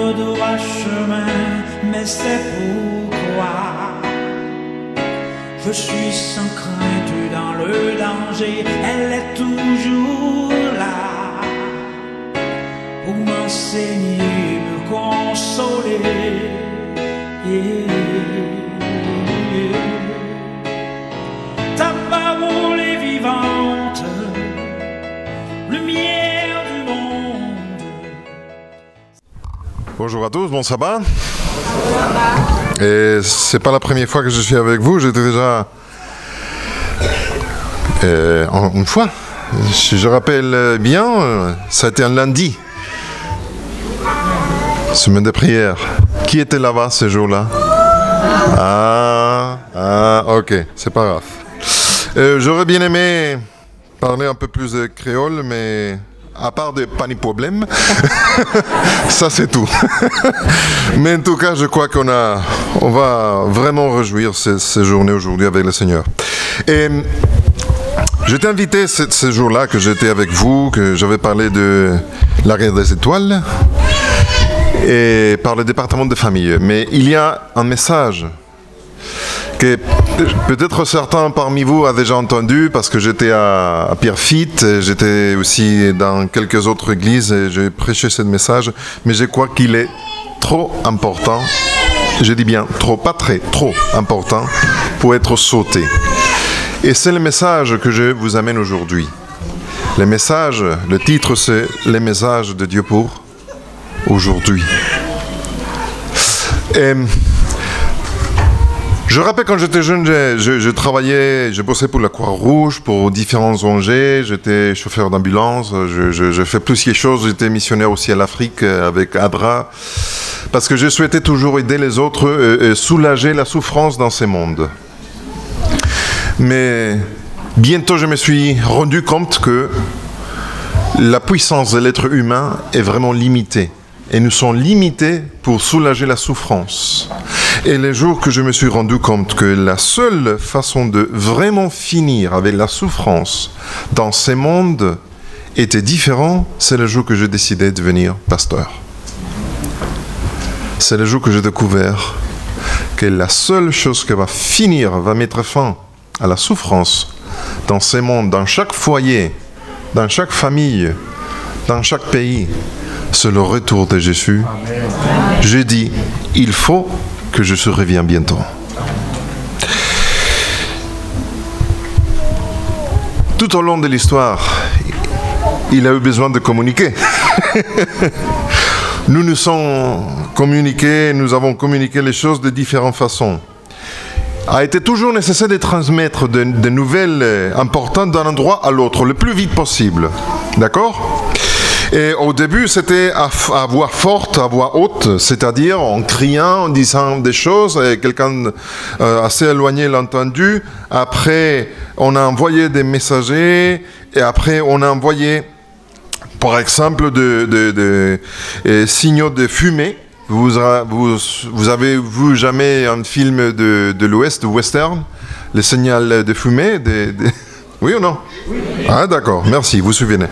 le droit chemin, mais c'est pourquoi je suis sans crainte dans le danger. Elle est toujours là pour m'enseigner, me consoler. Ta parole est vivante, lumière du monde. Bonjour à tous, bon sabbat. Et c'est pas la première fois que je suis avec vous, j'étais déjà une fois. Si je rappelle bien, ça a été un lundi. Semaine de prière. Qui était là-bas ce jour-là? Ok, c'est pas grave. J'aurais bien aimé parler un peu plus de créole, mais à part de pas de problème, ça c'est tout. Mais en tout cas, je crois qu'on va vraiment réjouir ces journées aujourd'hui avec le Seigneur. Et j'étais invité ce jour-là, que j'étais avec vous, que j'avais parlé de la guerre des étoiles, et par le département de famille. Mais il y a un message que peut-être certains parmi vous ont déjà entendu, parce que j'étais à Pierrefitte, j'étais aussi dans quelques autres églises et j'ai prêché ce message, mais je crois qu'il est trop important, je dis bien trop, pas très, trop important pour être sauté. Et c'est le message que je vous amène aujourd'hui. Le message, le titre c'est « Le message de Dieu pour aujourd'hui ». Et je rappelle quand j'étais jeune, je travaillais, je bossais pour la Croix-Rouge, pour différents ONG, j'étais chauffeur d'ambulance, je fais plusieurs choses, j'étais missionnaire aussi à l'Afrique avec ADRA, parce que je souhaitais toujours aider les autres et soulager la souffrance dans ces mondes. Mais bientôt je me suis rendu compte que la puissance de l'être humain est vraiment limitée. Et nous sommes limités pour soulager la souffrance. Et les jours que je me suis rendu compte que la seule façon de vraiment finir avec la souffrance dans ces mondes était différent, c'est le jour que j'ai décidé de devenir pasteur. C'est le jour que j'ai découvert que la seule chose qui va finir, va mettre fin à la souffrance dans ces mondes, dans chaque foyer, dans chaque famille, dans chaque pays, c'est le retour de Jésus. J'ai dit, il faut que je revienne bientôt. Tout au long de l'histoire, il a eu besoin de communiquer. Nous nous sommes communiqués, nous avons communiqué les choses de différentes façons. A été toujours nécessaire de transmettre des nouvelles importantes d'un endroit à l'autre, le plus vite possible. D'accord ? Et au début, c'était à voix forte, à voix haute, c'est-à-dire en criant, en disant des choses, et quelqu'un assez éloigné l'a entendu. Après, on a envoyé des messagers, et après, on a envoyé, par exemple, des signaux de fumée. Vous avez vu jamais un film de l'Ouest, de western, le signal de fumée Oui ou non? Oui. Ah d'accord, merci, vous vous souvenez.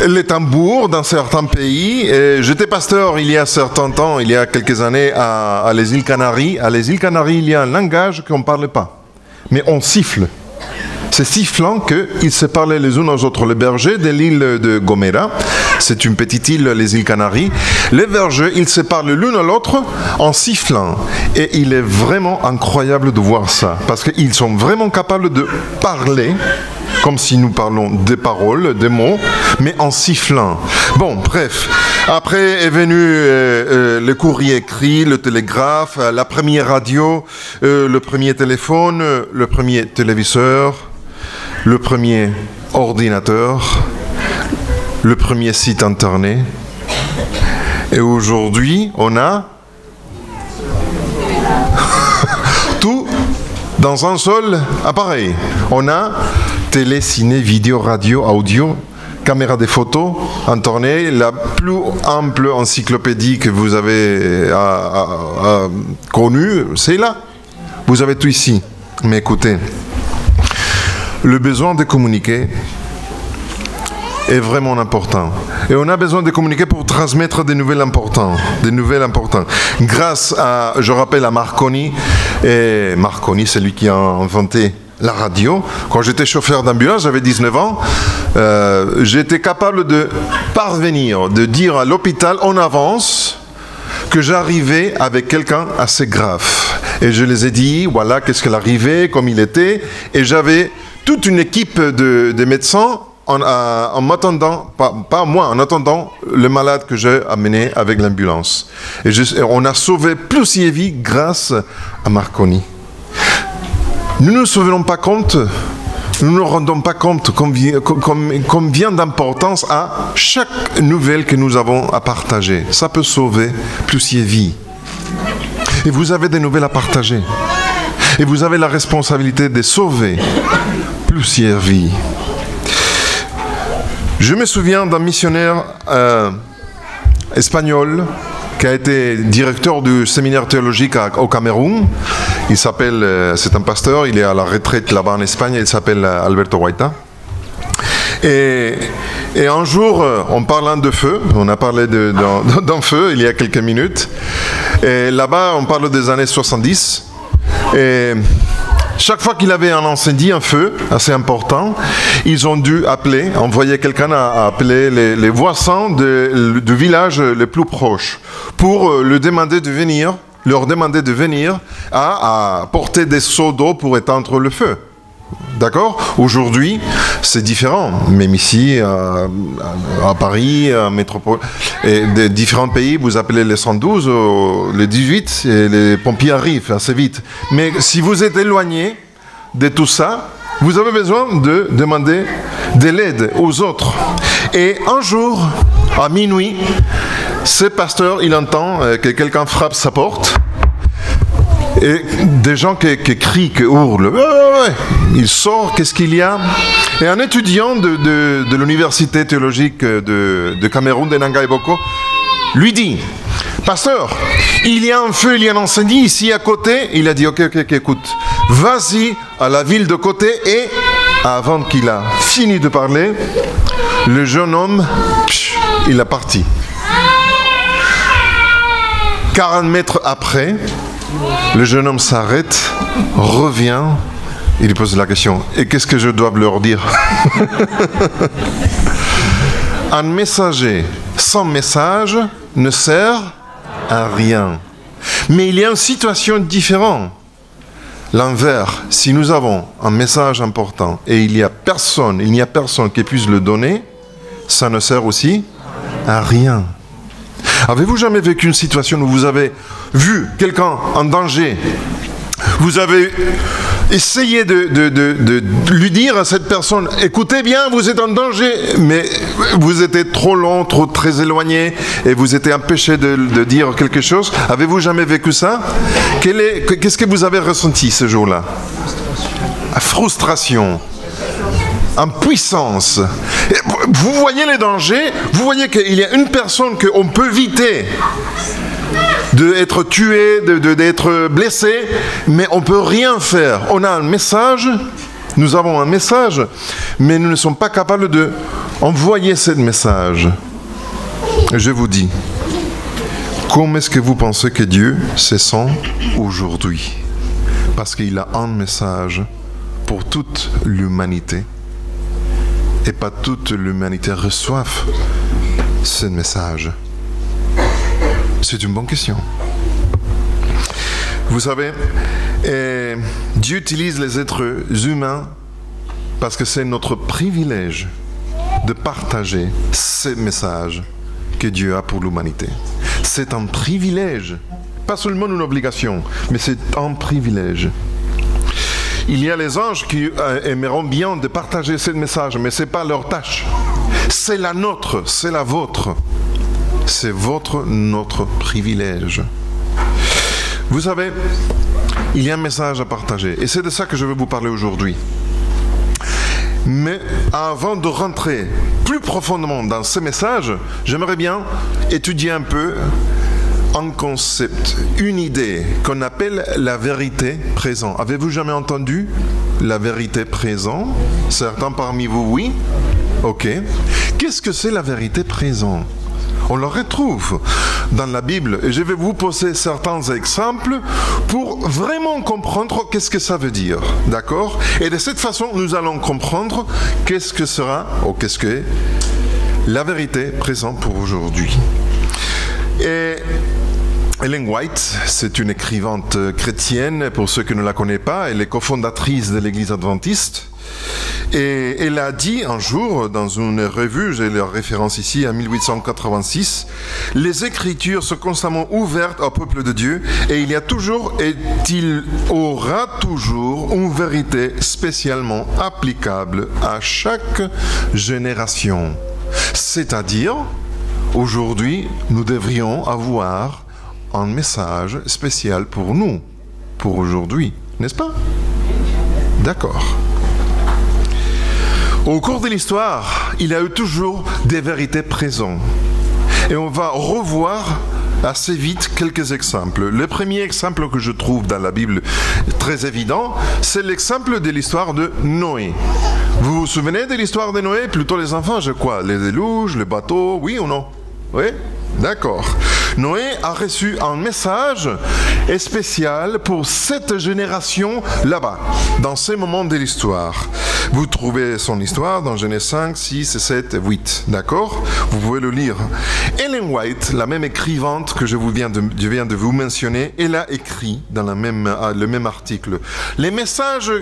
Les tambours dans certains pays. J'étais pasteur il y a certain temps, il y a quelques années, à les îles Canaries. À les îles Canaries, il y a un langage qu'on ne parle pas, mais on siffle. C'est sifflant qu'ils se parlaient les uns aux autres. Les bergers de l'île de Gomera, c'est une petite île, les îles Canaries. Les bergers, ils se parlent l'un à l'autre en sifflant. Et il est vraiment incroyable de voir ça. Parce qu'ils sont vraiment capables de parler, comme si nous parlons des paroles, des mots, mais en sifflant. Bon, bref. Après est venu le courrier écrit, le télégraphe, la première radio, le premier téléphone, le premier téléviseur, le premier ordinateur, le premier site internet. Et aujourd'hui, on a tout dans un seul appareil. On a télé, ciné, vidéo, radio, audio, caméra des photos, internet, la plus ample encyclopédie que vous avez connue, c'est là. Vous avez tout ici. Mais écoutez, le besoin de communiquer est vraiment important. Et on a besoin de communiquer pour transmettre des nouvelles importantes. Grâce à, je rappelle, à Marconi. Et Marconi, c'est lui qui a inventé la radio. Quand j'étais chauffeur d'ambulance, j'avais 19 ans, j'étais capable de parvenir, de dire à l'hôpital en avance que j'arrivais avec quelqu'un assez grave. Et je les ai dit, voilà, qu'est-ce qu'elle arrivait, comme il était. Et j'avais toute une équipe de médecins en m'attendant, pas moi, en attendant le malade que j'ai amené avec l'ambulance. Et on a sauvé plusieurs vies grâce à Marconi. Nous ne nous rendons pas compte, combien d'importance a chaque nouvelle que nous avons à partager. Ça peut sauver plusieurs vies. Et vous avez des nouvelles à partager. Et vous avez la responsabilité de sauver plusieurs vies. Je me souviens d'un missionnaire espagnol qui a été directeur du séminaire théologique au Cameroun. Il s'appelle, c'est un pasteur, il est à la retraite là-bas en Espagne, il s'appelle Alberto Guaita. Et un jour, en parlant de feu, on a parlé d'un feu il y a quelques minutes, et là-bas on parle des années 70, et chaque fois qu'il avait un incendie, un feu assez important, ils ont dû envoyer quelqu'un à appeler les voisins du village le plus proche pour leur demander de venir à porter des seaux d'eau pour éteindre le feu. D'accord ? Aujourd'hui, c'est différent. Même ici, à Paris, à Métropole, et des différents pays, vous appelez les 112, les 18, et les pompiers arrivent assez vite. Mais si vous êtes éloigné de tout ça, vous avez besoin de demander de l'aide aux autres. Et un jour, à minuit, ce pasteur, il entend que quelqu'un frappe sa porte. Et des gens qui crient, qui hurlent. Il sort, qu'est-ce qu'il y a? Et un étudiant de l'université théologique de Cameroun, de Nangai Boko, lui dit, pasteur, il y a un feu, il y a un incendie ici à côté. Il a dit, ok, écoute, vas-y à la ville de côté. Et avant qu'il a fini de parler, le jeune homme, il est parti. 40 mètres après, le jeune homme s'arrête, revient, il lui pose la question, et qu'est-ce que je dois leur dire? Un messager sans message ne sert à rien. Mais il y a une situation différente. L'envers, si nous avons un message important et il n'y a personne qui puisse le donner, ça ne sert aussi à rien. Avez-vous jamais vécu une situation où vous avez vu quelqu'un en danger? Vous avez essayé de lui dire à cette personne, écoutez bien, vous êtes en danger, mais vous étiez trop long, très éloigné, et vous étiez empêché de dire quelque chose. Avez-vous jamais vécu ça? Qu'est-ce que vous avez ressenti ce jour-là? La frustration. Impuissance. Vous voyez les dangers, vous voyez qu'il y a une personne qu'on peut éviter d'être tué, d'être blessé, mais on ne peut rien faire. On a un message, nous avons un message, mais nous ne sommes pas capables d'envoyer ce message. Je vous dis, comment est-ce que vous pensez que Dieu se sent aujourd'hui? Parce qu'il a un message pour toute l'humanité. Et pas toute l'humanité reçoit ce message. C'est une bonne question. Vous savez, Dieu utilise les êtres humains parce que c'est notre privilège de partager ce message que Dieu a pour l'humanité. C'est un privilège, pas seulement une obligation, mais c'est un privilège. Il y a les anges qui aimeront bien de partager ce message, mais ce n'est pas leur tâche. C'est la nôtre, c'est la vôtre. C'est notre privilège. Vous savez, il y a un message à partager. Et c'est de ça que je vais vous parler aujourd'hui. Mais avant de rentrer plus profondément dans ce message, j'aimerais bien étudier un peu un concept, une idée qu'on appelle la vérité présente. Avez-vous jamais entendu la vérité présente? Certains parmi vous, oui. Ok. qu'est-ce que c'est la vérité présente? On le retrouve dans la Bible et je vais vous poser certains exemples pour vraiment comprendre qu'est-ce que ça veut dire, d'accord? Et de cette façon, nous allons comprendre qu'est-ce que sera ou qu'est-ce que est la vérité présente pour aujourd'hui. Et Ellen White, c'est une écrivainte chrétienne, pour ceux qui ne la connaissent pas, elle est cofondatrice de l'Église adventiste. Et elle a dit un jour dans une revue, j'ai la référence ici, en 1886, « Les Écritures sont constamment ouvertes au peuple de Dieu et il y a toujours et il aura toujours une vérité spécialement applicable à chaque génération. » C'est-à-dire, aujourd'hui, nous devrions avoir un message spécial pour nous, pour aujourd'hui, n'est-ce pas? D'accord. Au cours de l'histoire, il y a eu toujours des vérités présentes. Et on va revoir assez vite quelques exemples. Le premier exemple que je trouve dans la Bible très évident, c'est l'exemple de l'histoire de Noé. Vous vous souvenez de l'histoire de Noé? Plutôt les enfants, je crois. Les déluges, les bateaux, oui ou non? Oui? D'accord. Noé a reçu un message spécial pour cette génération là-bas, dans ces moments de l'histoire. Vous trouvez son histoire dans Genèse 5, 6, 7 et 8, d'accord? Vous pouvez le lire. Ellen White, la même écrivante que je viens de vous mentionner, elle a écrit dans le même article. Les messages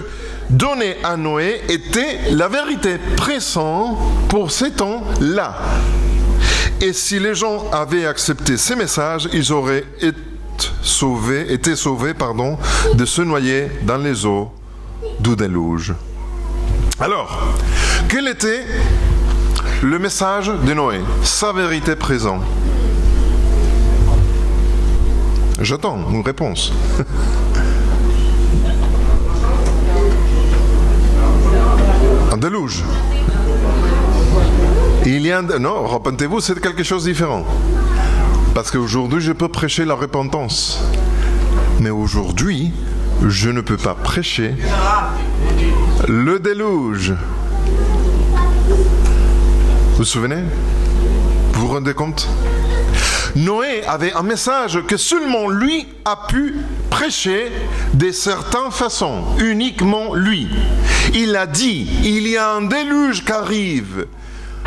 donnés à Noé étaient la vérité présente pour ces temps-là. Et si les gens avaient accepté ces messages, ils auraient été sauvés de se noyer dans les eaux du déluge. Alors, quel était le message de Noé? Sa vérité présente. J'attends une réponse. Un déluge. Non, repentez-vous, c'est quelque chose de différent. Parce qu'aujourd'hui, je peux prêcher la repentance. Mais aujourd'hui, je ne peux pas prêcher le déluge. Vous vous souvenez? Vous vous rendez compte? Noé avait un message que seulement lui a pu prêcher de certaines façons, uniquement lui. Il a dit, il y a un déluge qui arrive.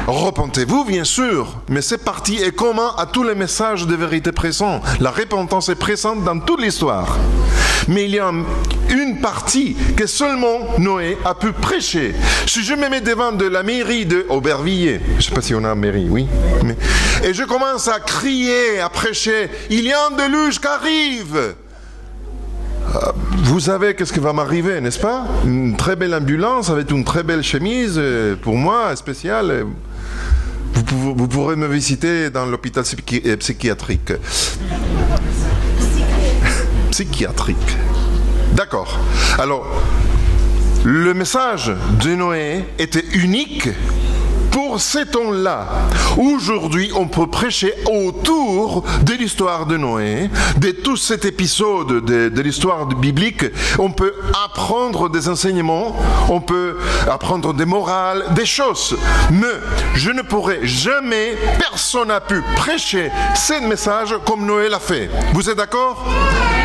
Repentez-vous, bien sûr, mais c'est parti et commun à tous les messages de vérité présents. La repentance est présente dans toute l'histoire. Mais il y a une partie que seulement Noé a pu prêcher. Si je me mets devant de la mairie de Aubervilliers, je ne sais pas si on a une mairie, oui, et je commence à crier, à prêcher, il y a un déluge qui arrive. Vous savez qu'est-ce qui va m'arriver, n'est-ce pas? Une très belle ambulance avec une très belle chemise, pour moi, spéciale. Vous pourrez me visiter dans l'hôpital psychiatrique. Psychiatrique. D'accord. Alors, le message de Noé était unique pour ces temps-là. Aujourd'hui, on peut prêcher autour de l'histoire de Noé, de tout cet épisode de l'histoire biblique. On peut apprendre des enseignements, on peut apprendre des morales, des choses. Mais je ne pourrai jamais, personne n'a pu prêcher ce message comme Noé l'a fait. Vous êtes d'accord?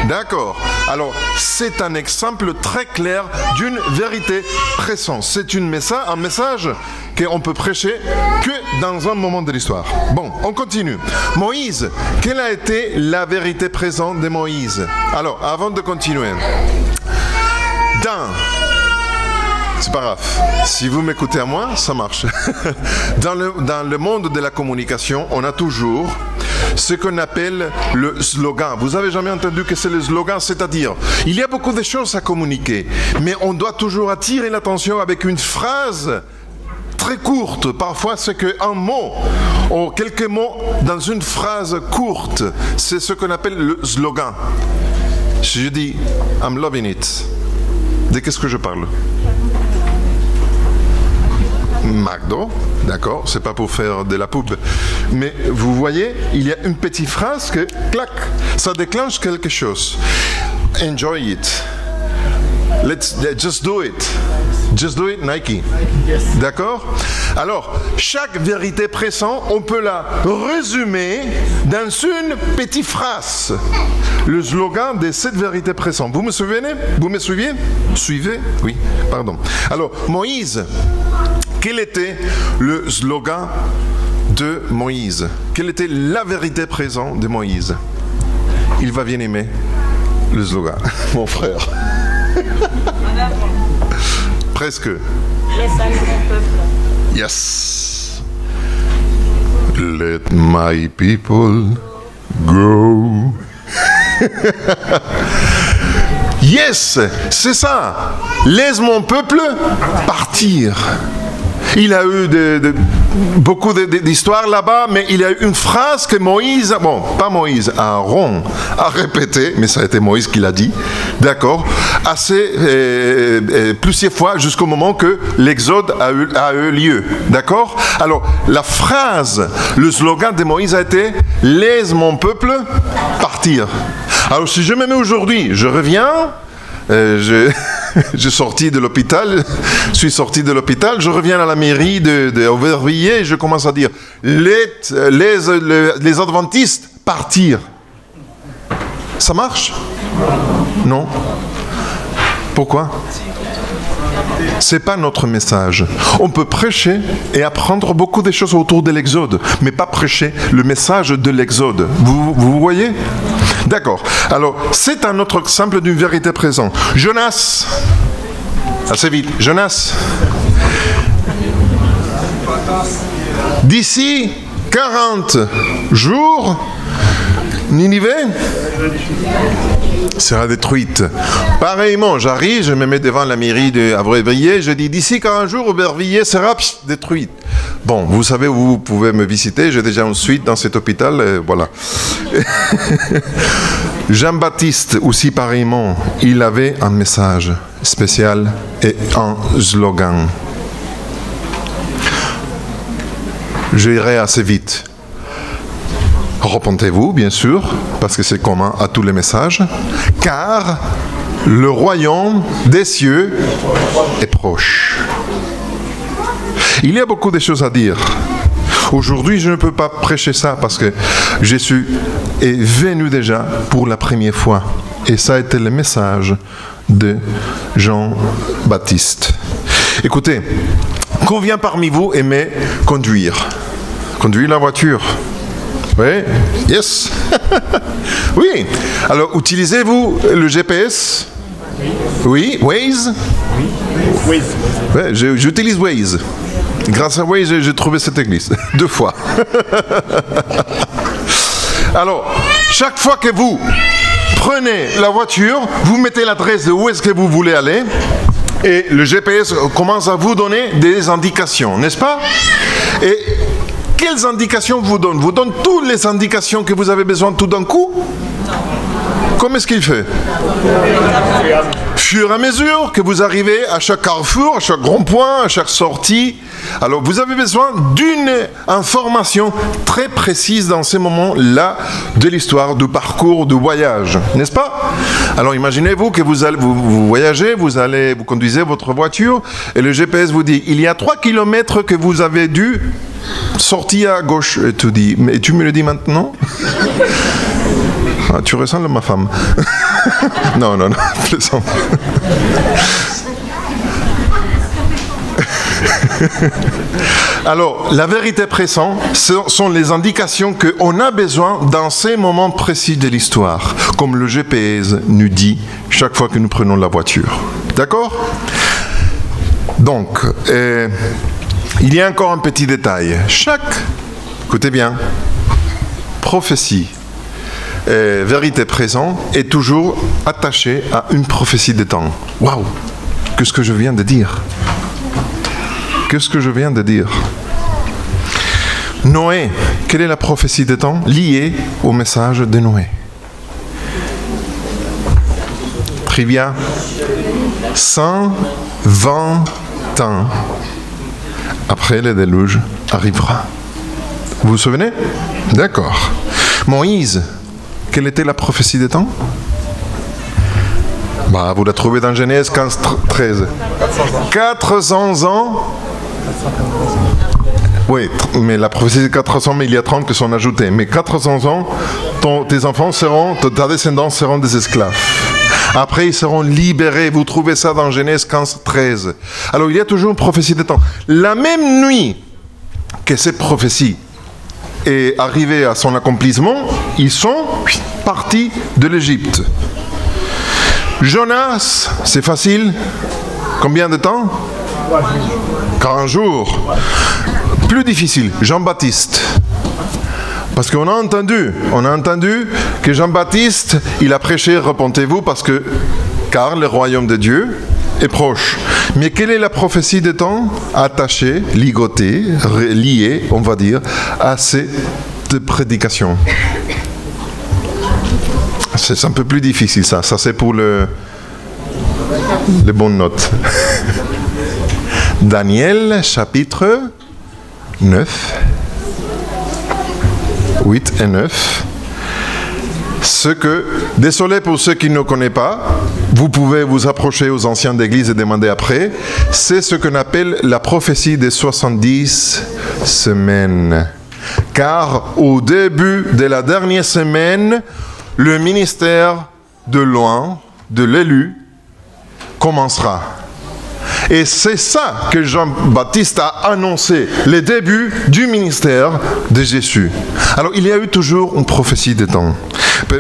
D'accord. Alors, c'est un exemple très clair d'une vérité présente. C'est un message qu'on peut prêcher que dans un moment de l'histoire. Bon, on continue. Moïse, quelle a été la vérité présente de Moïse? Alors, avant de continuer, c'est pas grave, si vous m'écoutez à moi, ça marche. Dans le monde de la communication, on a toujours ce qu'on appelle le slogan. Vous avez jamais entendu que c'est le slogan? C'est-à-dire, il y a beaucoup de choses à communiquer, mais on doit toujours attirer l'attention avec une phrase très courte. Parfois, c'est qu'un mot ou quelques mots dans une phrase courte. C'est ce qu'on appelle le slogan. Si je dis « I'm loving it », de qu'est-ce que je parle? McDo, d'accord, c'est pas pour faire de la pub. Mais vous voyez, il y a une petite phrase que, clac, ça déclenche quelque chose. Enjoy it. Let's just do it. Just do it, Nike. D'accord? Alors, chaque vérité pressante, on peut la résumer dans une petite phrase. Le slogan de cette vérité pressante. Vous me souvenez? Vous me suivez? Suivez? Oui, pardon. Alors, Moïse, quel était le slogan de Moïse? Quelle était la vérité présente de Moïse? Il va bien aimer le slogan, mon frère. Presque. Laisse aller mon peuple. Yes. Let my people go. Yes, c'est ça. Laisse mon peuple partir. Il a eu beaucoup d'histoires là-bas, mais il y a eu une phrase que Moïse, bon, pas Moïse, Aaron a répété, mais ça a été Moïse qui l'a dit, d'accord, plusieurs fois jusqu'au moment que l'exode a eu lieu, d'accord. Alors, la phrase, le slogan de Moïse a été « Laisse mon peuple partir ». Alors, si je me mets aujourd'hui, je reviens, je sorti de l'hôpital, je reviens à la mairie d'Aubervilliers et je commence à dire les adventistes partir. Ça marche? Non. Pourquoi? C'est pas notre message. On peut prêcher et apprendre beaucoup de choses autour de l'exode, mais pas prêcher le message de l'exode. Vous voyez? D'accord. Alors, c'est un autre exemple d'une vérité présente. Jonas. Assez vite. Jonas. D'ici 40 jours, Ninive sera détruite. Pareillement, j'arrive, je me mets devant la mairie d'Aubervilliers, je dis d'ici 40 jours, Aubervilliers sera détruite. Bon, vous savez où vous pouvez me visiter, j'ai déjà une suite dans cet hôpital, voilà. Jean-Baptiste, aussi pareillement, il avait un message spécial et un slogan. J'irai assez vite. Repentez-vous, bien sûr, parce que c'est commun à tous les messages, car le royaume des cieux est proche. Il y a beaucoup de choses à dire. Aujourd'hui, je ne peux pas prêcher ça parce que Jésus est venu déjà pour la première fois. Et ça a été le message de Jean-Baptiste. Écoutez, combien parmi vous aimez conduire? Conduire la voiture? Oui? Yes. Oui. Alors, utilisez-vous le GPS? Oui. Waze? Oui. Ouais, j'utilise Waze. Grâce à Waze, j'ai trouvé cette église. 2 fois. Alors, chaque fois que vous prenez la voiture, vous mettez l'adresse de où est-ce que vous voulez aller et le GPS commence à vous donner des indications, n'est-ce pas? Et quelles indications vous donne? Vous donne toutes les indications que vous avez besoin tout d'un coup? Comment est-ce qu'il fait? Fur et à mesure que vous arrivez à chaque carrefour, à chaque rond-point, à chaque sortie, alors vous avez besoin d'une information très précise dans ces moments-là de l'histoire, du parcours, du voyage, n'est-ce pas? Alors imaginez-vous que vous voyagez, vous conduisez votre voiture et le GPS vous dit, il y a 3 kilomètres que vous avez dû sortir à gauche. Et tu me le dis maintenant? Ah, tu ressembles à ma femme. Non, plaisante. Alors, la vérité présente, ce sont les indications qu'on a besoin dans ces moments précis de l'histoire, comme le GPS nous dit chaque fois que nous prenons la voiture. D'accord? Donc, il y a encore un petit détail. Écoutez bien, prophétie, vérité présente est toujours attachée à une prophétie des temps. Waouh! Qu'est-ce que je viens de dire? Qu'est-ce que je viens de dire? Noé, quelle est la prophétie des temps liée au message de Noé? Trivia. 120 ans après le déluge arrivera. Vous vous souvenez? D'accord. Moïse, quelle était la prophétie des temps? Bah, vous la trouvez dans Genèse 15, 13. 400 ans. Oui, mais la prophétie c'est 400, mais il y a 30 qui sont ajoutés. Mais 400 ans, tes enfants seront, ta descendance seront des esclaves. Après, ils seront libérés. Vous trouvez ça dans Genèse 15, 13. Alors, il y a toujours une prophétie de temps. La même nuit que cette prophétie est arrivée à son accomplissement, ils sont partis de l'Égypte. Jonas, c'est facile. Combien de temps? 40 jours. Plus difficile, Jean-Baptiste. Parce qu'on a entendu que Jean-Baptiste, il a prêché, repentez-vous, car le royaume de Dieu est proche. Mais quelle est la prophétie des temps? Attachée, ligotée, liée, on va dire, à cette prédication. C'est un peu plus difficile, ça. Ça, c'est pour les bonnes notes. Daniel, chapitre 9. 8 et 9. Désolé pour ceux qui ne connaissent pas, vous pouvez vous approcher aux anciens d'église et demander après, c'est ce qu'on appelle la prophétie des 70 semaines. Car au début de la dernière semaine, le ministère de loin, de l'élu, commencera. Et c'est ça que Jean-Baptiste a annoncé, le début du ministère de Jésus. Alors, il y a eu toujours une prophétie des temps.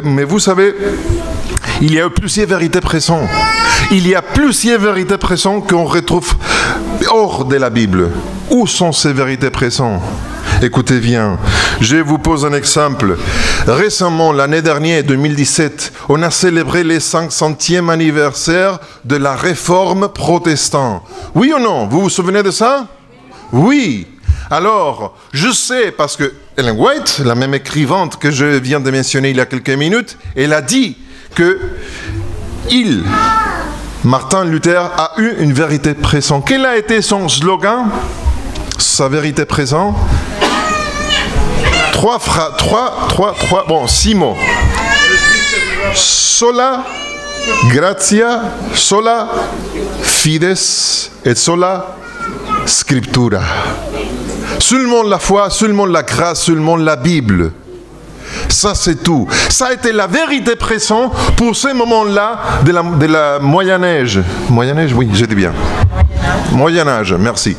Mais vous savez, il y a eu plusieurs vérités présentes. Il y a plusieurs vérités présentes qu'on retrouve hors de la Bible. Où sont ces vérités présentes? Écoutez bien, je vous pose un exemple. Récemment, l'année dernière, 2017, on a célébré les 500e anniversaire de la réforme protestante. Oui ou non? Vous vous souvenez de ça? Oui. Alors, je sais, parce que Ellen White, la même écrivante que je viens de mentionner il y a quelques minutes, elle a dit que Martin Luther, a eu une vérité présente. Quel a été son slogan? Sa vérité présente? 6 mots. Sola gratia, sola fides et sola scriptura. Seulement la foi, seulement la grâce, seulement la Bible. Ça, c'est tout. Ça a été la vérité présente pour ces moments-là de la Moyen-Âge. Moyen-Âge, oui, j'ai dit bien. Moyen-Âge, merci.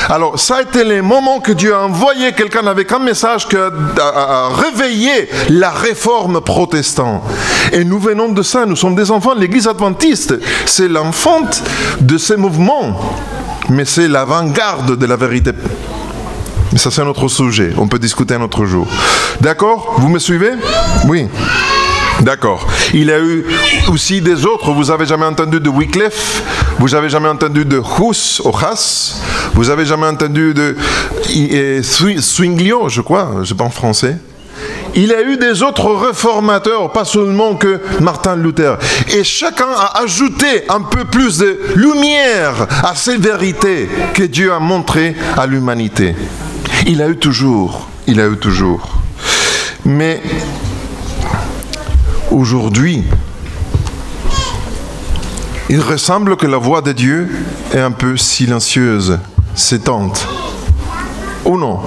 Alors, ça a été les moments que Dieu a envoyé quelqu'un avec un message qui a réveillé la réforme protestante. Et nous venons de ça, nous sommes des enfants. L'Église adventiste, c'est l'enfant de ces mouvements. Mais c'est l'avant-garde de la vérité. Mais ça, c'est un autre sujet. On peut discuter un autre jour. D'accord? Vous me suivez? Oui. D'accord. Il y a eu aussi des autres. Vous avez jamais entendu de Wycliffe? Vous avez jamais entendu de Hus? Vous avez jamais entendu de Zwinglio, je crois, je ne sais pas en français. Il y a eu des autres réformateurs, pas seulement que Martin Luther. Et chacun a ajouté un peu plus de lumière à ces vérités que Dieu a montrées à l'humanité. Il y a eu toujours. Mais aujourd'hui, il ressemble que la voix de Dieu est un peu silencieuse, s'éteinte. Ou non?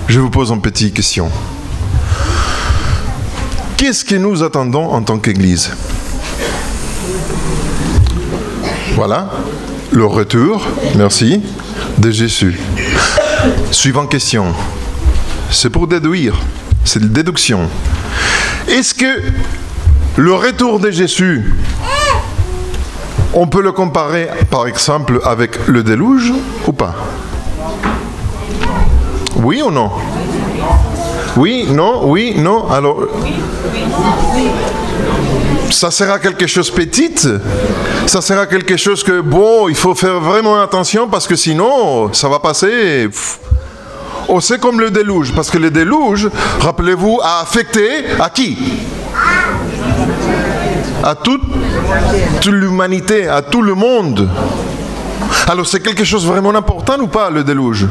Je vous pose une petite question. Qu'est-ce que nous attendons en tant qu'Église? Voilà, le retour, merci, de Jésus. Suivante question. C'est pour déduire, c'est une déduction. Est-ce que le retour de Jésus, on peut le comparer, par exemple, avec le déluge ou pas? Oui ou non? Oui, non. Alors, ça sera quelque chose de petit. Ça sera quelque chose que, bon, il faut faire vraiment attention parce que sinon, ça va passer. Oh, c'est comme le déluge. Parce que le déluge, rappelez-vous, a affecté à qui? À toute l'humanité, à tout le monde. Alors, c'est quelque chose de vraiment important ou pas, le déluge?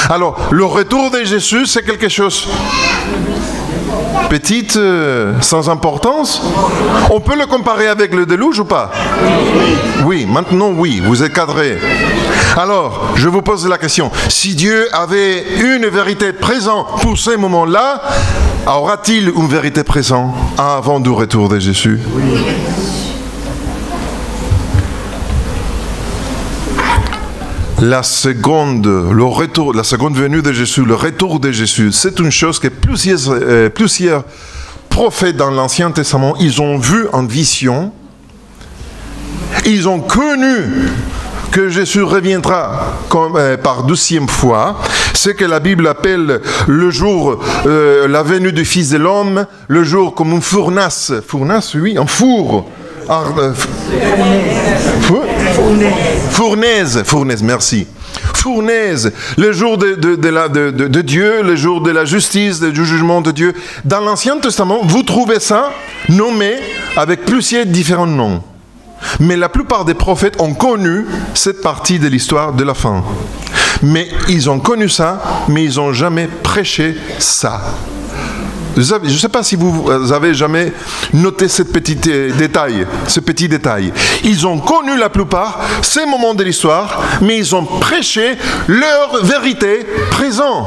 Alors, le retour de Jésus, c'est quelque chose petite, sans importance. On peut le comparer avec le déluge ou pas? Oui, maintenant oui, vous êtes cadré. Alors, je vous pose la question, si Dieu avait une vérité présente pour ces moments-là, aura-t-il une vérité présente avant du retour de Jésus? La seconde venue de Jésus, le retour de Jésus, c'est une chose que plusieurs prophètes dans l'Ancien Testament, ils ont vu en vision, ils ont connu que Jésus reviendra par 12e fois. C'est que la Bible appelle le jour, la venue du Fils de l'homme, le jour comme une fournace. Fournace, oui, un four. Fournaise, merci. Fournaise, le jour de Dieu, le jour de la justice, du jugement de Dieu. Dans l'Ancien Testament, vous trouvez ça nommé avec plusieurs différents noms. Mais la plupart des prophètes ont connu cette partie de l'histoire de la fin. Mais ils ont connu ça, mais ils n'ont jamais prêché ça. Je ne sais pas si vous avez jamais noté ce petit détail. Ils ont connu la plupart ces moments de l'histoire, mais ils ont prêché leur vérité présente.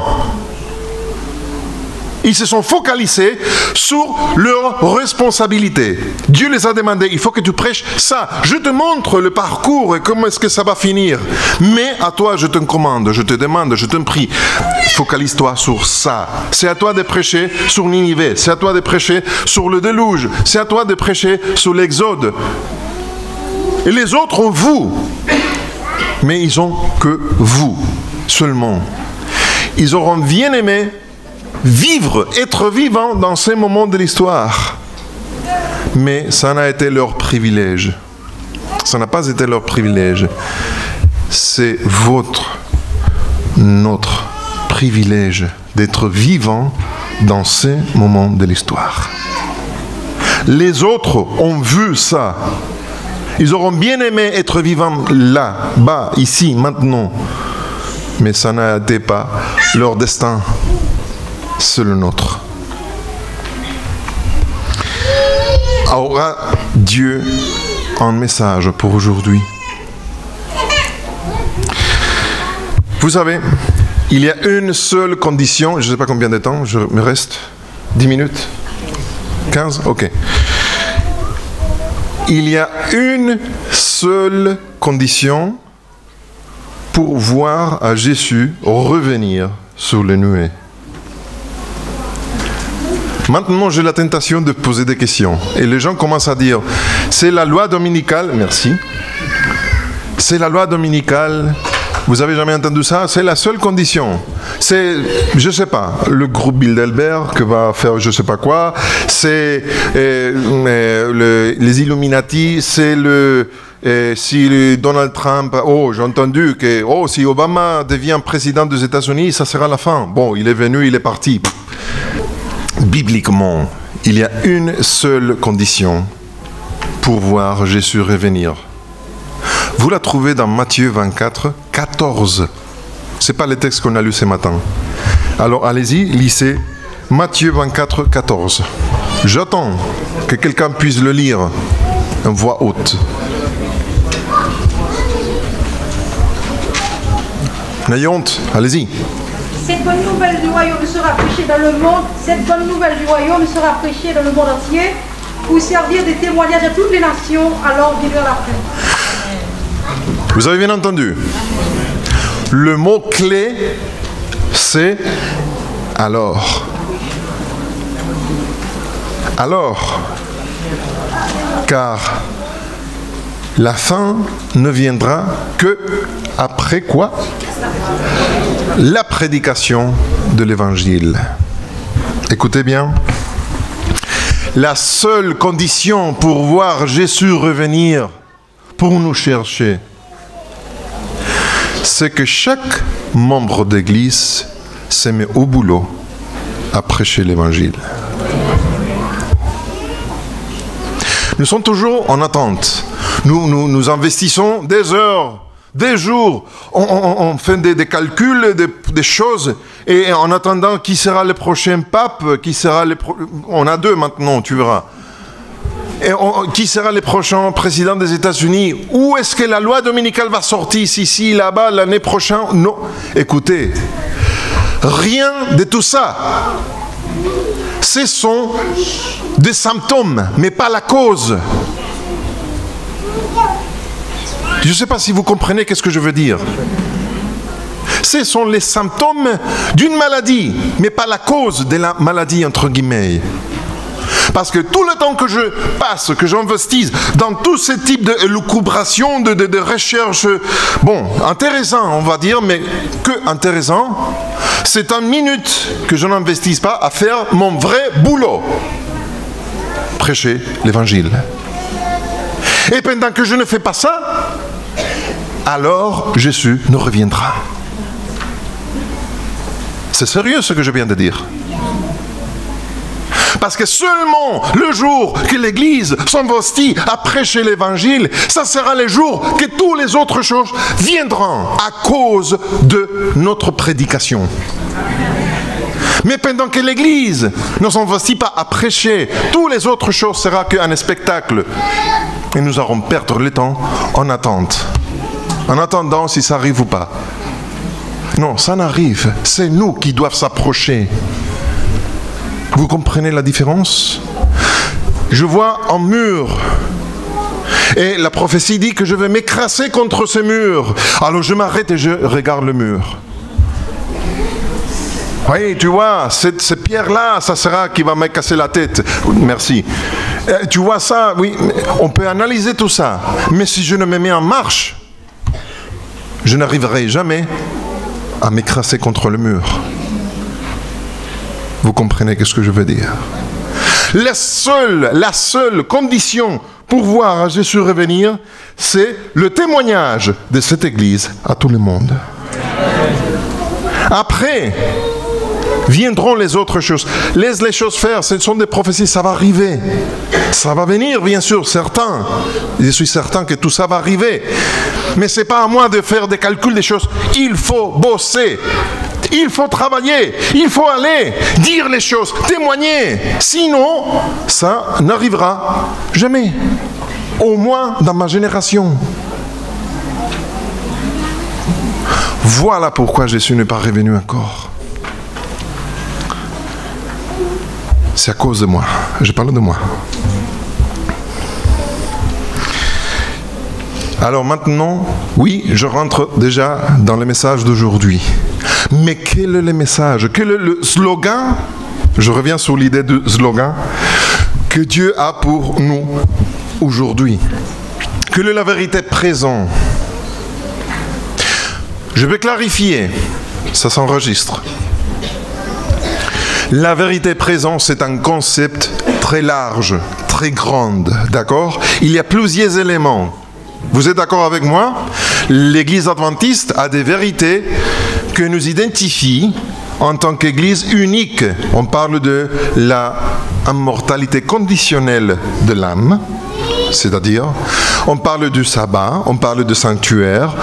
Ils se sont focalisés sur leur responsabilité. Dieu les a demandé, il faut que tu prêches ça. Je te montre le parcours et comment est-ce que ça va finir. Mais à toi, je te commande, je te demande, je te prie. Focalise-toi sur ça. C'est à toi de prêcher sur Ninive. C'est à toi de prêcher sur le déluge. C'est à toi de prêcher sur l'Exode. Et les autres ont vous. Mais ils ont que vous seulement. Ils auront bien aimé vivre, être vivant dans ces moments de l'histoire. Mais ça n'a été leur privilège. Ça n'a pas été leur privilège. C'est notre privilège d'être vivant dans ces moments de l'histoire. Les autres ont vu ça. Ils auront bien aimé être vivants là, bas, ici, maintenant. Mais ça n'a été pas leur destin. C'est le nôtre. Aura Dieu un message pour aujourd'hui? Vous savez, il y a une seule condition, je ne sais pas combien de temps, je me reste 10 minutes 15? Ok. Il y a une seule condition pour voir à Jésus revenir sur les nuées. Maintenant, j'ai la tentation de poser des questions. Et les gens commencent à dire, c'est la loi dominicale, merci. C'est la loi dominicale. Vous avez jamais entendu ça? C'est la seule condition. C'est, je sais pas, le groupe Bilderberg que va faire je sais pas quoi. C'est les Illuminati. C'est si Donald Trump, j'ai entendu que si Obama devient président des États-Unis, ça sera la fin. Bon, il est venu, il est parti. Bibliquement, il y a une seule condition pour voir Jésus revenir. Vous la trouvez dans Matthieu 24, 14. Ce n'est pas le texte qu'on a lu ce matin. Alors allez-y, lisez Matthieu 24, 14. J'attends que quelqu'un puisse le lire en voix haute. N'ayez honte, allez-y. Cette bonne nouvelle du royaume sera prêchée dans le monde. Cette bonne nouvelle du royaume sera prêchée dans le monde entier pour servir de témoignage à toutes les nations. Alors viendra la fin. Vous avez bien entendu. Le mot-clé, c'est alors. Alors. Car la fin ne viendra que après quoi? La prédication de l'évangile. Écoutez bien. La seule condition pour voir Jésus revenir, pour nous chercher, c'est que chaque membre d'église se met au boulot à prêcher l'évangile. Nous sommes toujours en attente. Nous investissons des heures des jours, on fait des calculs, des choses, et en attendant qui sera le prochain pape, on a 2 maintenant, tu verras. Et qui sera le prochain président des États-Unis? Où est-ce que la loi dominicale va sortir, ici, là-bas, l'année prochaine? Non. Écoutez, rien de tout ça. Ce sont des symptômes, mais pas la cause. Je ne sais pas si vous comprenez qu'est-ce que je veux dire. Ce sont les symptômes d'une maladie, mais pas la cause de la maladie, entre guillemets. Parce que tout le temps que je passe, que j'investisse dans tous ces types de lucubration, de recherche, bon, intéressant, on va dire, mais que intéressant, c'est en minute que je n'investisse pas à faire mon vrai boulot. Prêcher l'évangile. Et pendant que je ne fais pas ça, alors Jésus nous reviendra. C'est sérieux ce que je viens de dire. Parce que seulement le jour que l'Église s'investit à prêcher l'Évangile, ça sera le jour que toutes les autres choses viendront à cause de notre prédication. Mais pendant que l'Église ne s'investit pas à prêcher, toutes les autres choses sera qu'un spectacle. Et nous allons perdre le temps en attente. En attendant si ça arrive ou pas. Non, ça n'arrive. C'est nous qui doivent s'approcher. Vous comprenez la différence? Je vois un mur. Et la prophétie dit que je vais m'écraser contre ce mur. Alors je m'arrête et je regarde le mur. Oui, tu vois, cette pierre-là, ça sera qui va me casser la tête. Merci. Tu vois ça, oui, on peut analyser tout ça. Mais si je ne me mets en marche, je n'arriverai jamais à m'écraser contre le mur. Vous comprenez ce que je veux dire? La seule condition pour voir Jésus revenir, c'est le témoignage de cette Église à tout le monde. Après, viendront les autres choses. Laisse les choses faire, ce sont des prophéties, ça va arriver. Ça va venir, bien sûr, certain. Je suis certain que tout ça va arriver. Mais ce n'est pas à moi de faire des calculs des choses. Il faut bosser. Il faut travailler. Il faut aller dire les choses, témoigner. Sinon, ça n'arrivera jamais. Au moins dans ma génération. Voilà pourquoi Jésus n'est pas revenu encore. C'est à cause de moi. Je parle de moi. Alors maintenant, oui, je rentre déjà dans le message d'aujourd'hui. Mais quel est le message? Quel est le slogan? Je reviens sur l'idée du slogan que Dieu a pour nous aujourd'hui. Quelle est la vérité présente? Je vais clarifier. Ça s'enregistre. La vérité présente, c'est un concept très large, très grand, d'accord? Il y a plusieurs éléments. Vous êtes d'accord avec moi? L'Église adventiste a des vérités que nous identifient en tant qu'Église unique. On parle de la immortalité conditionnelle de l'âme, c'est-à-dire, on parle du sabbat, on parle du sanctuaire.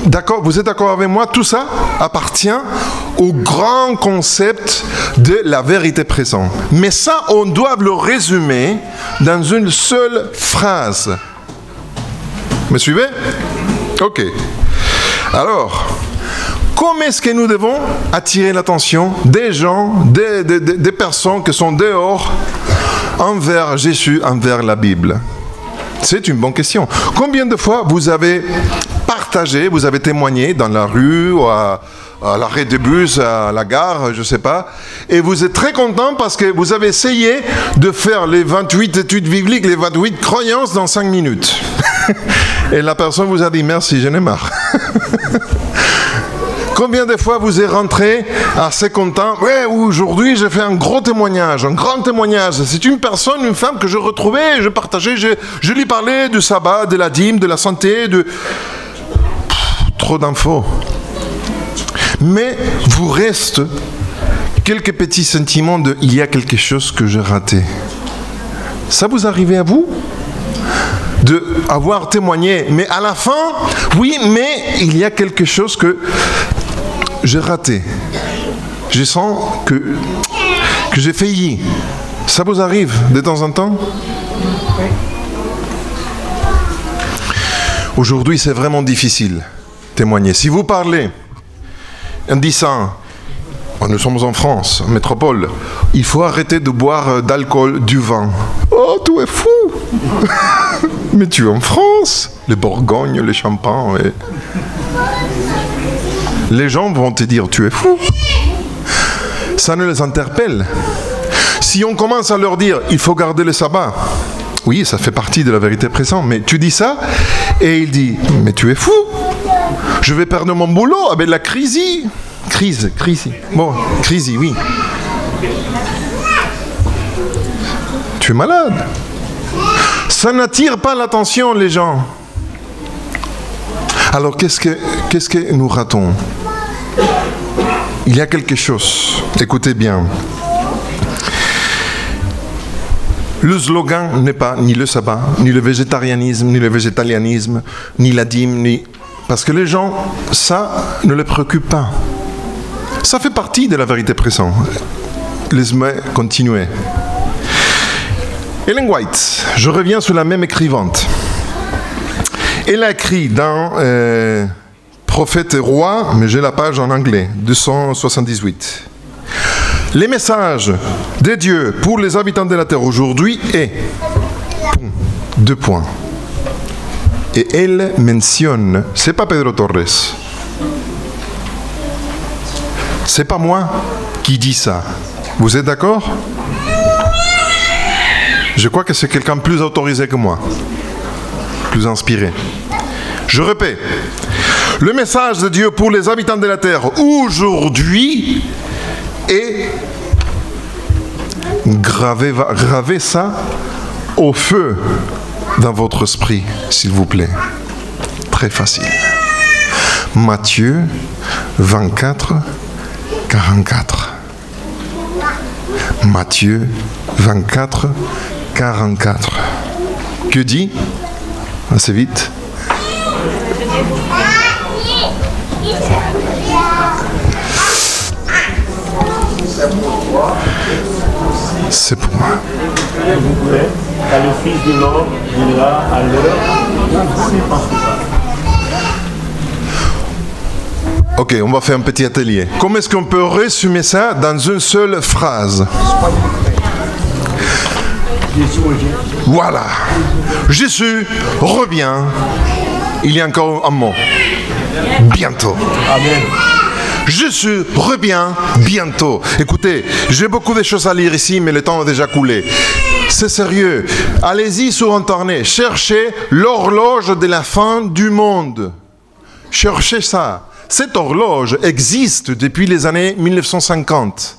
D'accord, vous êtes d'accord avec moi? Tout ça appartient au grand concept de la vérité présente. Mais ça, on doit le résumer dans une seule phrase. Me suivez? Ok. Alors, comment est-ce que nous devons attirer l'attention des gens, des personnes qui sont dehors envers Jésus, envers la Bible? C'est une bonne question. Combien de fois vous avez partagé, vous avez témoigné dans la rue, ou à l'arrêt de bus, à la gare, je ne sais pas, et vous êtes très content parce que vous avez essayé de faire les 28 études bibliques, les 28 croyances dans 5 minutes. Et la personne vous a dit « Merci, j'en ai marre ». Combien de fois vous êtes rentré assez content? Ouais, aujourd'hui j'ai fait un gros témoignage, un grand témoignage. C'est une personne, une femme que je retrouvais, je partageais, je lui parlais du sabbat, de la dîme, de la santé, de... trop d'infos. Mais vous reste quelques petits sentiments de « il y a quelque chose que j'ai raté ». Ça vous arrive à vous? d'avoir témoigné. Mais à la fin, oui, mais il y a quelque chose que j'ai raté. Je sens que j'ai failli. Ça vous arrive de temps en temps? Aujourd'hui, c'est vraiment difficile de témoigner. Si vous parlez en disant, nous sommes en France, en métropole, il faut arrêter de boire d'alcool, du vin. Oh, tu es fou! Mais tu es en France, les Bourgognes, les champagnes. Et... les gens vont te dire, tu es fou. Ça ne les interpelle. Si on commence à leur dire, il faut garder le sabbat, oui, ça fait partie de la vérité présente, mais tu dis ça, et il dit, mais tu es fou. Je vais perdre mon boulot avec la crise. Crise. Bon, crise, oui. Tu es malade. Ça n'attire pas l'attention, les gens. Alors, qu'est-ce que nous ratons? Il y a quelque chose. Écoutez bien. Le slogan n'est pas ni le sabbat, ni le végétarianisme, ni le végétalianisme, ni la dîme, ni... Parce que les gens, ça ne les préoccupe pas. Ça fait partie de la vérité présente. Laisse-moi continuer. Ellen White, je reviens sur la même écrivante. Elle a écrit dans Prophète et Roi, mais j'ai la page en anglais, 278. Les messages de Dieu pour les habitants de la terre aujourd'hui est... 2 points. Et elle mentionne, c'est pas Pedro Torres. C'est pas moi qui dis ça. Vous êtes d'accord? Je crois que c'est quelqu'un plus autorisé que moi. Plus inspiré. Je répète. Le message de Dieu pour les habitants de la terre aujourd'hui est... Gravez ça au feu dans votre esprit, s'il vous plaît. Très facile. Matthieu 24, 44. Matthieu 24, 44. Que dit? Assez vite. C'est pour moi. Car le Fils de l'homme viendra à l'heure. Ok, on va faire un petit atelier. Comment est-ce qu'on peut résumer ça dans une seule phrase? Voilà. Jésus revient. Il y a encore un mot. Bientôt. Amen. Jésus revient bientôt. Écoutez, j'ai beaucoup de choses à lire ici, mais le temps a déjà coulé. C'est sérieux. Allez-y sur Internet. Cherchez l'horloge de la fin du monde. Cherchez ça. Cette horloge existe depuis les années 1950,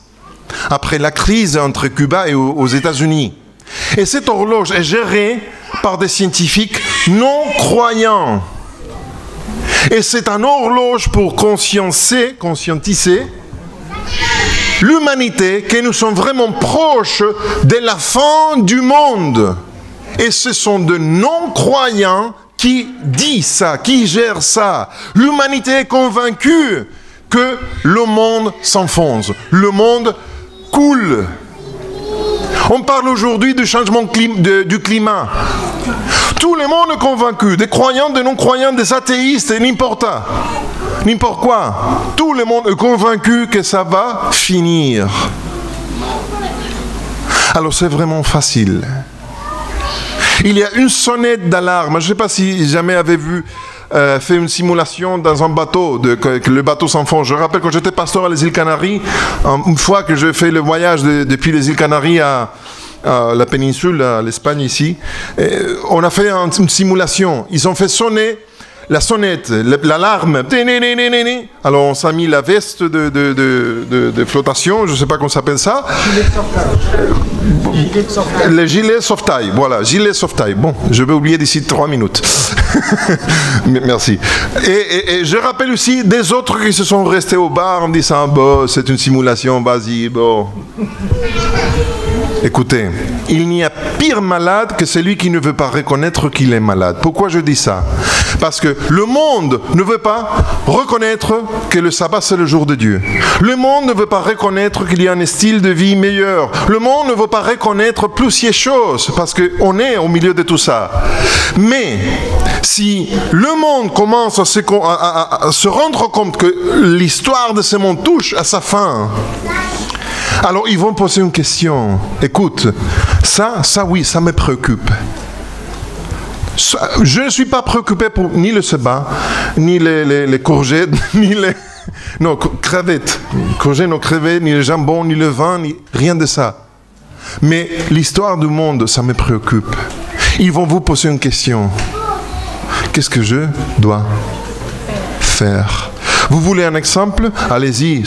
après la crise entre Cuba et aux États-Unis. Et cette horloge est gérée par des scientifiques non croyants. Et c'est une horloge pour conscientiser l'humanité que nous sommes vraiment proches de la fin du monde. Et ce sont de non-croyants qui disent ça, qui gèrent ça. L'humanité est convaincue que le monde s'enfonce, le monde coule. On parle aujourd'hui du changement du climat. Tout le monde est convaincu, des croyants, des non-croyants, des athéistes, et n'importe quoi. Tout le monde est convaincu que ça va finir. Alors c'est vraiment facile. Il y a une sonnette d'alarme. Je ne sais pas si jamais avez vu fait une simulation dans un bateau, que le bateau s'enfonce. Je rappelle quand j'étais pasteur à les îles Canaries, une fois que j'ai fait le voyage depuis les îles Canaries à la péninsule, à l'Espagne ici, on a fait une simulation. Ils ont fait sonner la sonnette, l'alarme. Alors on s'est mis la veste de flottation, je ne sais pas comment ça s'appelle ça. Le gilet sauvetage, voilà, gilet sauvetage. Bon, je vais oublier d'ici 3 minutes. Merci. Et je rappelle aussi des autres qui se sont restés au bar en disant bon, c'est une simulation, vas-y, bon. Écoutez, il n'y a pire malade que celui qui ne veut pas reconnaître qu'il est malade. Pourquoi je dis ça? Parce que le monde ne veut pas reconnaître que le sabbat c'est le jour de Dieu. Le monde ne veut pas reconnaître qu'il y a un style de vie meilleur. Le monde ne veut pas reconnaître plusieurs choses parce qu'on est au milieu de tout ça. Mais si le monde commence à se rendre compte que l'histoire de ce monde touche à sa fin, alors ils vont poser une question. Écoute, ça oui, ça me préoccupe. Je ne suis pas préoccupé pour ni le sabbat, ni les courgettes, ni les... Non, crevettes. Courgettes, non, crevettes, ni le jambon, ni le vin, ni rien de ça. Mais l'histoire du monde, ça me préoccupe. Ils vont vous poser une question. Qu'est-ce que je dois faire? Vous voulez un exemple? Allez-y,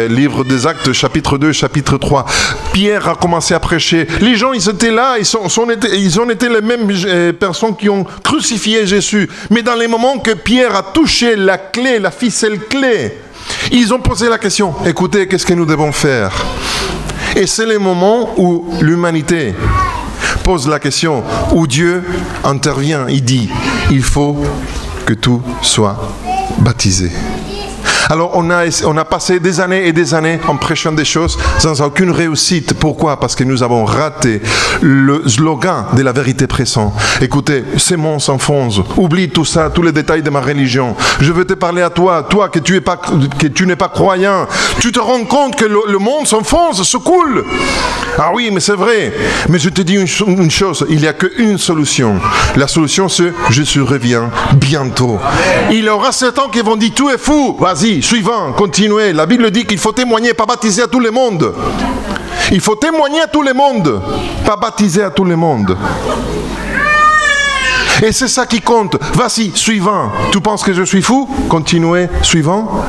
livre des Actes, chapitre 2, chapitre 3. Pierre a commencé à prêcher. Les gens, ils étaient là, ils ont été les mêmes personnes qui ont crucifié Jésus. Mais dans les moments que Pierre a touché la clé, la ficelle clé, ils ont posé la question, écoutez, qu'est-ce que nous devons faire? Et c'est le moment où l'humanité pose la question, où Dieu intervient, il dit, il faut que tout soit baptisé. Alors on a passé des années et des années en prêchant des choses sans aucune réussite. Pourquoi? Parce que nous avons raté le slogan de la vérité présente. Écoutez, c'est mon s'enfonce. Oublie tout ça, tous les détails de ma religion. Je veux te parler à toi, toi que tu n'es pas croyant. Tu te rends compte que le monde s'enfonce, se coule. Ah oui, mais c'est vrai. Mais je te dis une chose, il n'y a qu'une solution. La solution c'est Jésus revient bientôt. Il y aura certains qui vont dire tout est fou. Vas-y. Suivant, continuez. La Bible dit qu'il faut témoigner, pas baptiser à tout le monde. Il faut témoigner à tout le monde, pas baptiser à tout le monde. Et c'est ça qui compte. Vas-y, suivant. Tu penses que je suis fou? Continuez, suivant.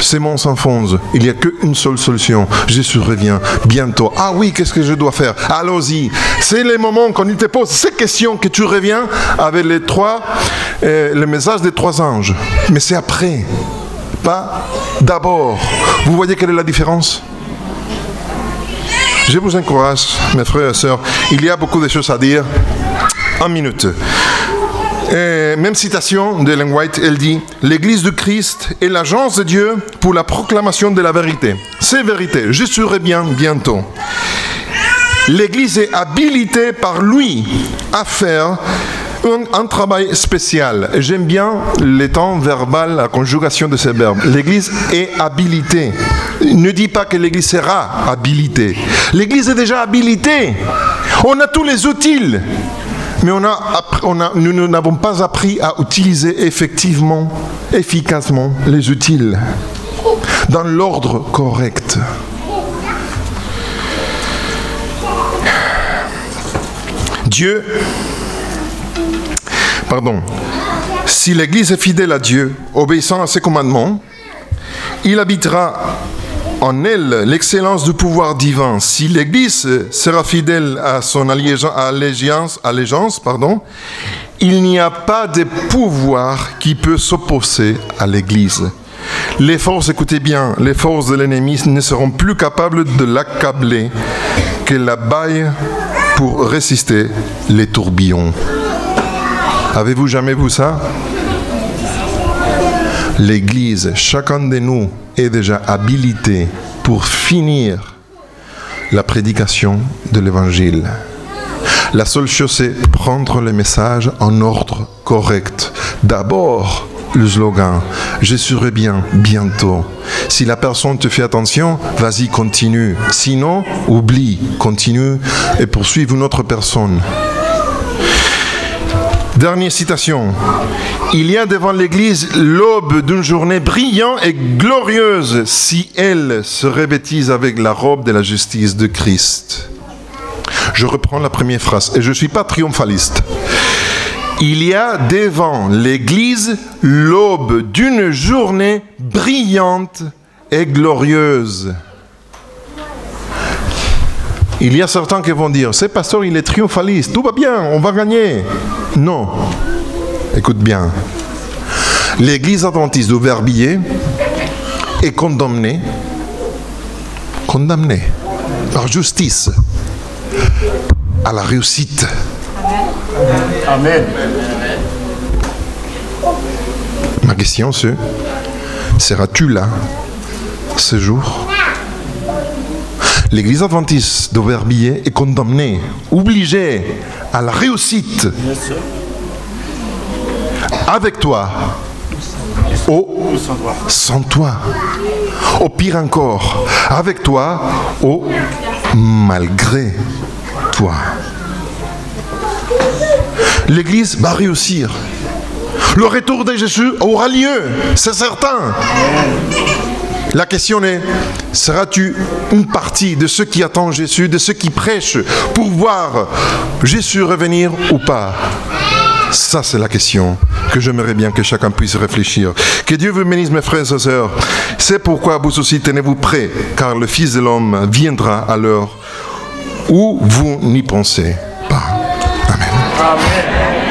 C'est mon s'enfonce. Il n'y a qu'une seule solution. Jésus revient bientôt. Ah oui, qu'est-ce que je dois faire? Allons-y. C'est le moment quand il te pose ces questions que tu reviens avec le message des 3 anges. Mais c'est après. Pas d'abord. Vous voyez quelle est la différence? Je vous encourage, mes frères et sœurs, il y a beaucoup de choses à dire. 1 minute. Même citation d'Ellen White, elle dit « L'Église du Christ est l'agence de Dieu pour la proclamation de la vérité. » C'est vérité, Jésus revient bientôt. L'Église est habilitée par lui à faire un travail spécial. J'aime bien les temps verbal, la conjugation de ces verbes. L'Église est habilitée. Ne dis pas que l'Église sera habilitée. L'Église est déjà habilitée. On a tous les outils. Mais nous n'avons pas appris à utiliser effectivement, efficacement les outils dans l'ordre correct. Si l'Église est fidèle à Dieu, obéissant à ses commandements, il habitera en elle l'excellence du pouvoir divin. Si l'Église sera fidèle à son allégeance, il n'y a pas de pouvoir qui peut s'opposer à l'Église. Les forces, écoutez bien, les forces de l'ennemi ne seront plus capables de l'accabler que la baille pour résister les tourbillons. Avez-vous jamais vu ça? L'Église, chacun de nous est déjà habilité pour finir la prédication de l'Évangile. La seule chose, c'est prendre le message en ordre correct. D'abord, le slogan « Jésus revient bientôt ». Si la personne te fait attention, vas-y, continue. Sinon, oublie, continue et poursuive une autre personne. Dernière citation. Il y a devant l'Église l'aube d'une journée brillante et glorieuse si elle se revêtise avec la robe de la justice de Christ. Je reprends la première phrase et je ne suis pas triomphaliste. Il y a devant l'Église l'aube d'une journée brillante et glorieuse. Il y a certains qui vont dire, ce pasteur il est triomphaliste, tout va bien, on va gagner. Non, écoute bien. L'église adventiste du Verbier est condamnée par justice à la réussite. Amen. Ma question, c'est, seras-tu là ce jour? L'Église adventiste d'Aubervilliers est condamnée, obligée à la réussite. Yes, sir. Avec toi, ou Ou sans toi. sans toi. Au pire encore, avec toi, ou malgré toi. L'Église va réussir. Le retour de Jésus aura lieu, c'est certain. La question est, seras-tu une partie de ceux qui attendent Jésus, de ceux qui prêchent pour voir Jésus revenir ou pas? Ça, c'est la question que j'aimerais bien que chacun puisse réfléchir. Que Dieu vous bénisse, mes frères et sœurs. C'est pourquoi vous aussi, tenez-vous prêts, car le Fils de l'homme viendra à l'heure où vous n'y pensez pas. Amen. Amen.